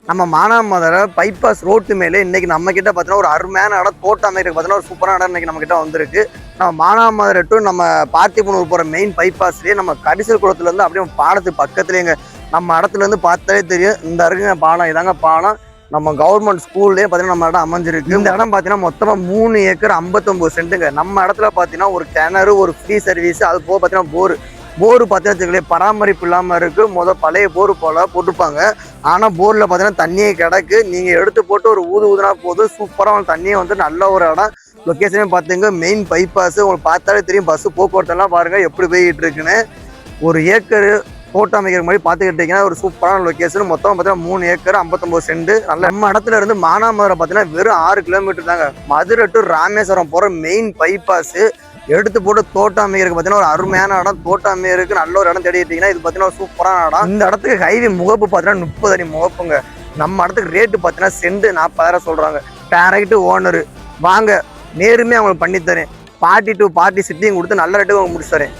நம்ம Manamadurai bypass road மேலே இன்னைக்கு நம்ம கிட்ட பார்த்தீங்கன்னா ஒரு அருமையான இடம் தோட்டம் அமைக்கிறதுக்கு பார்த்தீங்கன்னா ஒரு சூப்பரான இடம் இன்னைக்கு நம்ம கிட்ட வந்திருக்கு. நம்ம மானாமதுரை டு நம்ம பார்த்திபனூர் போகிற மெயின் பைபாஸ்லேயே நம்ம கரிசல் குளத்துலேருந்து அப்படியே பாலத்துக்கு பக்கத்துலேங்க நம்ம இடத்துலேருந்து பார்த்தாலே தெரியும். இந்த இருக்குங்க பாலம், இதாங்க பாலம். நம்ம கவர்மெண்ட் ஸ்கூல்லேயே பார்த்தீங்கன்னா நம்ம இடம் அமைஞ்சிருக்கு. இந்த இடம் பார்த்தீங்கன்னா மொத்தமாக 3 ஏக்கர் 59 சென்ட்டுங்க. நம்ம இடத்துல பார்த்தீங்கன்னா ஒரு கிணறு, ஒரு ஃப்ரீ சர்வீஸ், அது போக பார்த்தீங்கன்னா போர் பார்த்தீங்கன்னா பராமரிப்பு இல்லாமல் இருக்குது. பழைய போர் போல் போட்டிருப்பாங்க. ஆனால் போரில் பார்த்தீங்கன்னா தண்ணியே கிடக்கு. நீங்கள் எடுத்து போட்டு ஒரு ஊதுனா போதும், சூப்பராக தண்ணியை வந்து நல்ல ஒரு இடம். லொக்கேஷனே பார்த்துங்க, மெயின் பைபாஸ். உங்களுக்கு பார்த்தாலே தெரியும் பஸ்ஸு போக்குவரத்தெல்லாம் பாருங்கள் எப்படி போய்கிட்டு இருக்குன்னு. ஒரு ஏக்கரு தோட்டம் அமைக்கிற மாதிரி பார்த்துக்கிட்டிங்கன்னா ஒரு சூப்பரான லொக்கேஷன். மொத்தம் பார்த்தீங்கன்னா 3 ஏக்கர் 59 சென்ட். நல்ல நம்ம இடத்துல இருந்து மானாமதுரை பார்த்தீங்கன்னா வெறும் 6 கிலோமீட்டர் தாங்க. மதுரை டு ராமேஸ்வரம் போகிற மெயின் பைபாஸ். எடுத்து போட்டு தோட்டம் அமைக்கிறதுக்கு பார்த்தீங்கன்னா ஒரு அருமையான இடம். தோட்டம் அமைக்கிறதுக்கு நல்ல ஒரு இடம் தேடிட்டீங்கன்னா இது பார்த்தீங்கன்னா ஒரு சூப்பரான இடம். இந்த இடத்துக்கு ஹைவே முகப்பு பார்த்தீங்கன்னா 30 அடி முகப்புங்க. நம்ம இடத்துக்கு ரேட்டு பார்த்தீங்கன்னா சென்ட் 40,000 சொல்கிறாங்க. டேரக்ட் ஓனரு வாங்க, நேருமே அவங்களுக்கு பண்ணித்தரேன். பார்ட்டி டு பார்ட்டி சிட்டியும் கொடுத்து நல்ல ரேட்டுக்கு அவங்க முடிச்சு தரேன்.